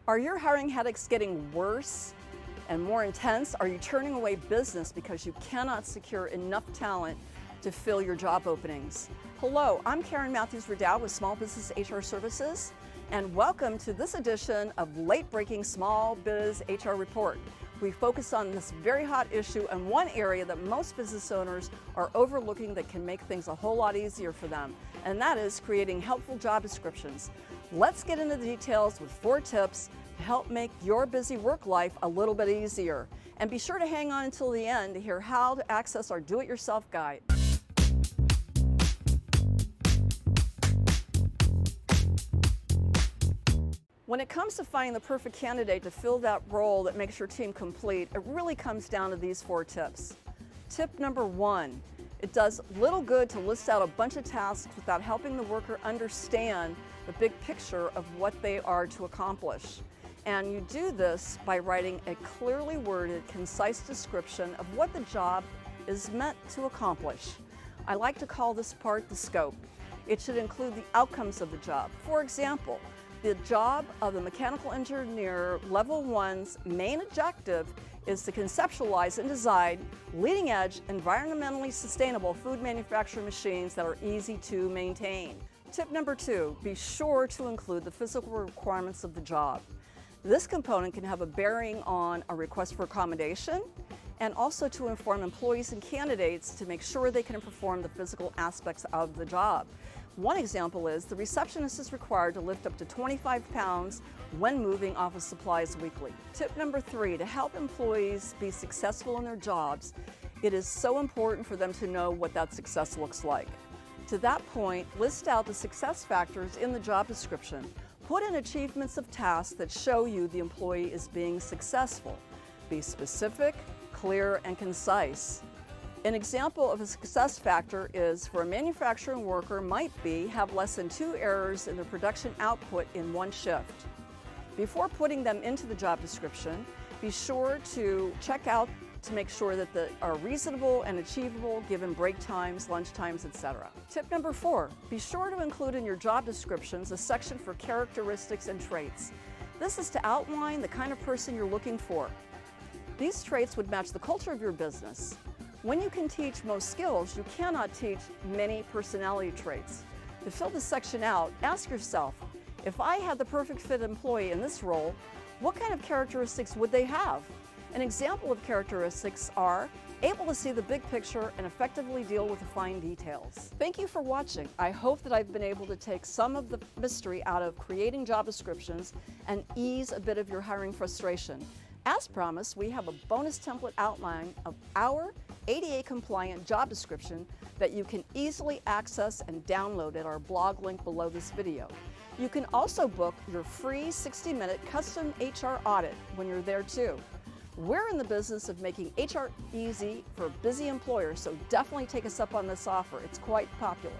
Are your hiring headaches getting worse and more intense? Are you turning away business because you cannot secure enough talent to fill your job openings? Hello, I'm Mathews Radau with Small Business HR Services, and welcome to this edition of Late-Breaking Small Biz HR Report. We focus on this very hot issue and one area that most business owners are overlooking that can make things a whole lot easier for them, and that is creating helpful job descriptions. Let's get into the details with 4 tips to help make your busy work life a little bit easier. And be sure to hang on until the end to hear how to access our do-it-yourself guide. When it comes to finding the perfect candidate to fill that role that makes your team complete, it really comes down to these 4 tips. Tip number 1, it does little good to list out a bunch of tasks without helping the worker understand the big picture of what they are to accomplish. And you do this by writing a clearly worded, concise description of what the job is meant to accomplish. I like to call this part the scope. It should include the outcomes of the job. For example, the job of the mechanical engineer level 1's main objective is to conceptualize and design leading-edge, environmentally sustainable food manufacturing machines that are easy to maintain. Tip number 2, be sure to include the physical requirements of the job. This component can have a bearing on a request for accommodation and also to inform employees and candidates to make sure they can perform the physical aspects of the job. One example is the receptionist is required to lift up to 25 pounds when moving office supplies weekly. Tip number 3, to help employees be successful in their jobs, it is so important for them to know what that success looks like. To that point, list out the success factors in the job description. Put in achievements of tasks that show you the employee is being successful. Be specific, clear, and concise. An example of a success factor is for a manufacturing worker might be have less than 2 errors in their production output in one shift. Before putting them into the job description, be sure to check out to make sure that they are reasonable and achievable given break times, lunch times, etc. Tip number 4, be sure to include in your job descriptions a section for characteristics and traits. This is to outline the kind of person you're looking for. These traits would match the culture of your business. When you can teach most skills, you cannot teach many personality traits. To fill this section out, ask yourself, if I had the perfect fit employee in this role, what kind of characteristics would they have? An example of characteristics are able to see the big picture and effectively deal with the fine details. Thank you for watching. I hope that I've been able to take some of the mystery out of creating job descriptions and ease a bit of your hiring frustration. As promised, we have a bonus template outline of our ADA compliant job description that you can easily access and download at our blog link below this video. You can also book your free 60-minute custom HR audit when you're there too. We're in the business of making HR easy for busy employers, so definitely take us up on this offer. It's quite popular.